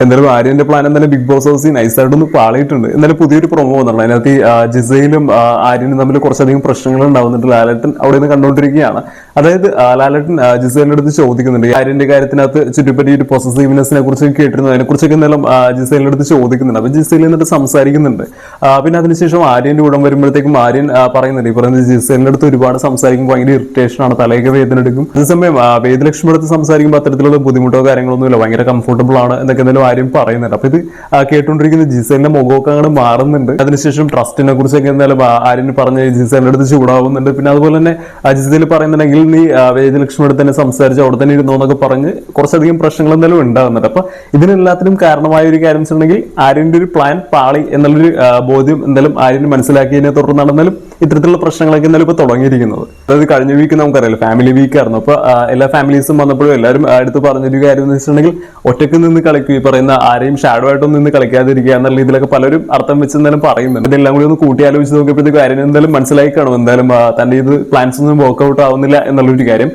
എന്തായാലും ആര്യന്റെ പ്ലാൻ എന്തായാലും big boss ഹൗസിൽ നൈസായിട്ടൊന്ന് പാളിയിട്ടുണ്ട്. എന്നാലും പുതിയൊരു പ്രൊമോ വന്നിട്ടുണ്ട്. അതിനകത്ത് ജിസയിലും ആര്യനും തമ്മിൽ കുറച്ചധികം പ്രശ്നങ്ങൾ ഉണ്ടാവുന്നുണ്ട്. ലാലേട്ടൻ അവിടെ നിന്ന് കണ്ടുകൊണ്ടിരിക്കുകയാണ്. അതായത് ലാലേട്ടൻ ജിസേലിന്റെ അടുത്ത് ചോദിക്കുന്നുണ്ട് ആര്യന്റെ കാര്യത്തിനകത്ത് ചുറ്റിപ്പറ്റി ഒരു പൊസസീവ്നെസിനെ കുറിച്ച് കേട്ടിരുന്നു, അതിനെക്കുറിച്ചൊക്കെ എന്തായാലും ജിസേലിന്റെ അടുത്ത് ചോദിക്കുന്നുണ്ട്. അപ്പൊ ജിസേൽ എന്നിട്ട് സംസാരിക്കുന്നുണ്ട്. പിന്നെ അതിനുശേഷം ആര്യന്റെ കൂടെ വരുമ്പോഴത്തേക്കും ആര്യൻ പറയുന്നുണ്ട്, ഈ പറയുന്നത് ജിസേലിന്റെ അടുത്ത് ഒരുപാട് സംസാരിക്കുമ്പോൾ ഭയങ്കര ഇറിറ്റേഷൻ ആണ്, തലയൊക്കെ വേദന എടുക്കും. അതേസമയം വേദലക്ഷ്മി അടുത്ത് സംസാരിക്കുമ്പോൾ അത്തരത്തിലുള്ള ബുദ്ധിമുട്ടോ കാര്യങ്ങളൊന്നുമില്ല, ഭയങ്കര കംഫർട്ടബിൾ ആണ് എന്നൊക്കെ എന്തായാലും ആര്യം പറയുന്നുണ്ട്. അപ്പൊ ഇത് കേട്ടുകൊണ്ടിരിക്കുന്ന ജിസേലിന്റെ മുഖമൊക്കെ അങ്ങനെ മാറുന്നുണ്ട്. അതിനുശേഷം ട്രസ്റ്റിനെ കുറിച്ചൊക്കെ എന്തായാലും ആര്യൻ പറഞ്ഞ് ജിസേലിന്റെ അടുത്ത് ചൂടാവുന്നുണ്ട്. പിന്നെ അതുപോലെ തന്നെ ജിസേൽ പറയുന്നുണ്ടെങ്കിൽ നീ വേദലക്ഷ്മി അടുത്ത് തന്നെ സംസാരിച്ച് അവിടെ തന്നെ ഇരുന്നോ എന്നൊക്കെ പറഞ്ഞ് കുറച്ചധികം പ്രശ്നങ്ങൾ എന്തായാലും ഉണ്ടാകുന്നുണ്ട്. അപ്പൊ ഇതിനെല്ലാത്തിനും കാരണമായ ഒരു കാര്യം വെച്ചിട്ടുണ്ടെങ്കിൽ ആര്യന്റെ ഒരു പ്ലാൻ പാളി എന്നുള്ളൊരു ബോധ്യം എന്തായാലും ആര്യൻ മനസ്സിലാക്കിയതിനെ തുടർന്നാണ് എന്നാലും ഇത്തരത്തിലുള്ള പ്രശ്നങ്ങളൊക്കെ എന്തായാലും ഇപ്പൊ തുടങ്ങിയിരിക്കുന്നത്. അതായത് കഴിഞ്ഞ വീക്ക് നമുക്കറിയാലോ ഫാമിലി വീക്ക് ആയിരുന്നു. അപ്പൊ എല്ലാ ഫാമിലീസും വന്നപ്പോഴും എല്ലാവരും അടുത്ത് പറഞ്ഞൊരു കാര്യം എന്ന് വെച്ചിട്ടുണ്ടെങ്കിൽ ഒറ്റയ്ക്ക് നിന്ന് കളിക്കും, ഈ പറയുന്ന ആരെയും ഷാഡോ ആയിട്ടൊന്നും നിന്ന് കളിക്കാതിരിക്കുക എന്നുള്ള രീതിയിലൊക്കെ പലരും അർത്ഥം വെച്ച് എന്തായാലും പറയുന്നുണ്ട്. ഇതെല്ലാം കൂടി ഒന്ന് കൂട്ടി ആലോചിച്ച് നോക്കിയപ്പോഴത്തേക്കും ആര്യൻ എന്തായാലും മനസ്സിലായി കാണും എന്തായാലും തന്റെ ഇത് പ്ലാൻസ് ഒന്നും വർക്ക്ഔട്ട് ആവുന്നില്ല എന്നുള്ളൊരു കാര്യം.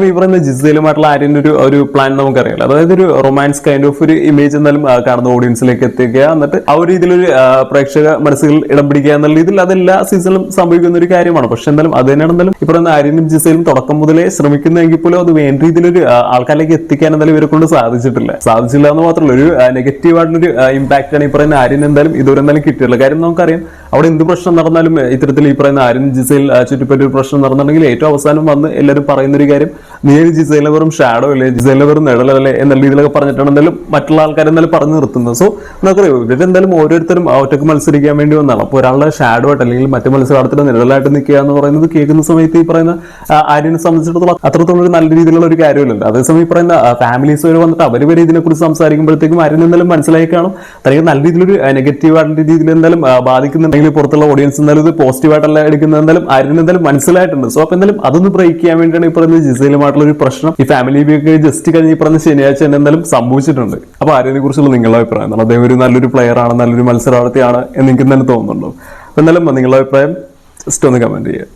ഈ പറയുന്ന ജിസയിലുമായിട്ടുള്ള ആര്യന്റെ ഒരു പ്ലാൻ നമുക്കറിയാലോ, അതായത് ഒരു റൊമാൻസ് കൈൻഡ് ഓഫ് ഒരു ഇമേജ് എന്തായാലും കാണുന്ന ഓഡിയൻസിലേക്ക് എത്തിക്കുക, എന്നിട്ട് ആ ഒരു രീതിയിലൊരു പ്രേക്ഷക മനസ്സുകൾ ഇടം പിടിക്കുക എന്നുള്ള രീതിയിൽ അതെല്ലാ സീസണിലും സംഭവിക്കുന്ന ഒരു കാര്യമാണ്. പക്ഷെ എന്തായാലും അത് തന്നെയാണ് എന്തായാലും ഈ പറയുന്ന ആര്യനും ജിസയിലും തുടക്കം മുതലേ ശ്രമിക്കുന്നതെങ്കിൽ പോലും അത് വേണ്ട രീതിയിലൊരു ആൾക്കാരിലേക്ക് എത്തിക്കാൻ എന്തായാലും ഇവരെ കൊണ്ട് സാധിച്ചില്ല എന്ന് മാത്രമല്ല ഒരു നെഗറ്റീവ് ആയിട്ടുള്ളൊരു ഇമ്പാക്ട് ആണ് ഈ പറയുന്ന ആര്യൻ എന്തായാലും ഇതുവരെ എന്തായാലും കിട്ടിയുള്ളത്. കാര്യം നമുക്കറിയാം അവിടെ എന്ത് പ്രശ്നം നടന്നാലും ഇത്തരത്തിൽ ഈ പറയുന്ന ആര്യൻ ജിസയിൽ ചുറ്റിപ്പറ്റി ഒരു പ്രശ്നം നടന്നിട്ടുണ്ടെങ്കിൽ ഏറ്റവും അവസാനം വന്ന് എല്ലാവരും പറയുന്ന ഒരു കാര്യം നീ ജിസയിലെ വെറും ഷാഡോ അല്ലേ, ജിസയിലെ വെറും നിഴലല്ലേ എന്നുള്ള രീതിയിലൊക്കെ പറഞ്ഞിട്ടാണ് എന്തായാലും മറ്റുള്ള ആൾക്കാർ എന്തായാലും പറഞ്ഞു നിർത്തുന്നത്. സോ നമുക്കറിയാം ഇവരെന്തായാലും ഓരോരുത്തരും ഒറ്റക്ക് മത്സരിക്കാൻ വേണ്ടി വന്നതാണ്. അപ്പോൾ ഒരാളുടെ ഷാഡോ ആയിട്ട് അല്ലെങ്കിൽ മറ്റു മത്സരാർത്ഥിയുടെ നിഴലായിട്ട് നിൽക്കുക എന്ന് പറയുന്നത് കേൾക്കുന്ന സമയത്ത് ഈ പറയുന്ന ആര്യനെ സംബന്ധിച്ചിടത്തോളം അത്രത്തോളം ഒരു നല്ല രീതിയിലുള്ള ഒരു കാര്യമില്ല. അതേസമയം ഈ പറയുന്ന ഫാമിലീസ് വരെ വന്നിട്ട് അവർ വരെ ഇതിനെക്കുറിച്ച് സംസാരിക്കുമ്പോഴത്തേക്കും ആര്യൻ എന്തായാലും മനസ്സിലായി കാണും തനിക്ക് നല്ല രീതിയിലൊരു നെഗറ്റീവ് ആയിട്ടുള്ള രീതിയിൽ എന്തായാലും ബാധിക്കുന്നുണ്ടെങ്കിൽ പുറത്തുള്ള ഓഡിയൻസ് എന്തായാലും ഇത് പോസിറ്റീവായിട്ടല്ല എടുക്കുന്നത് എന്തായാലും ആര്യൻ എന്തായാലും മനസ്സിലായിട്ടുണ്ട്. സോ അപ്പൊ എന്തായാലും അതൊന്ന് ബ്രേക്ക് ചെയ്യാൻ വേണ്ടിയാണ് ഈ പറയുന്നത് ജിസയിലുമായിട്ടുള്ള ഒരു പ്രശ്നം ഈ ഫാമിലി വീക്ക് ജസ്റ്റ് കഴിഞ്ഞ് ഈ പറഞ്ഞ ശനിയാഴ്ച എന്തായാലും സംഭവിച്ചിട്ടുണ്ട്. അപ്പൊ ആര്യനെ കുറിച്ചുള്ള നിങ്ങളുടെ അഭിപ്രായം എന്താണ്? അദ്ദേഹം ഒരു നല്ലൊരു പ്ലെയർ ആണ്, നല്ലൊരു മത്സരാർത്ഥിയാണ് എന്ന് എനിക്ക് തന്നെ തോന്നുന്നുണ്ടോ? അപ്പൊ എന്തായാലും നിങ്ങളുടെ അഭിപ്രായം ജസ്റ്റ് ഒന്ന് കമന്റ് ചെയ്യുക.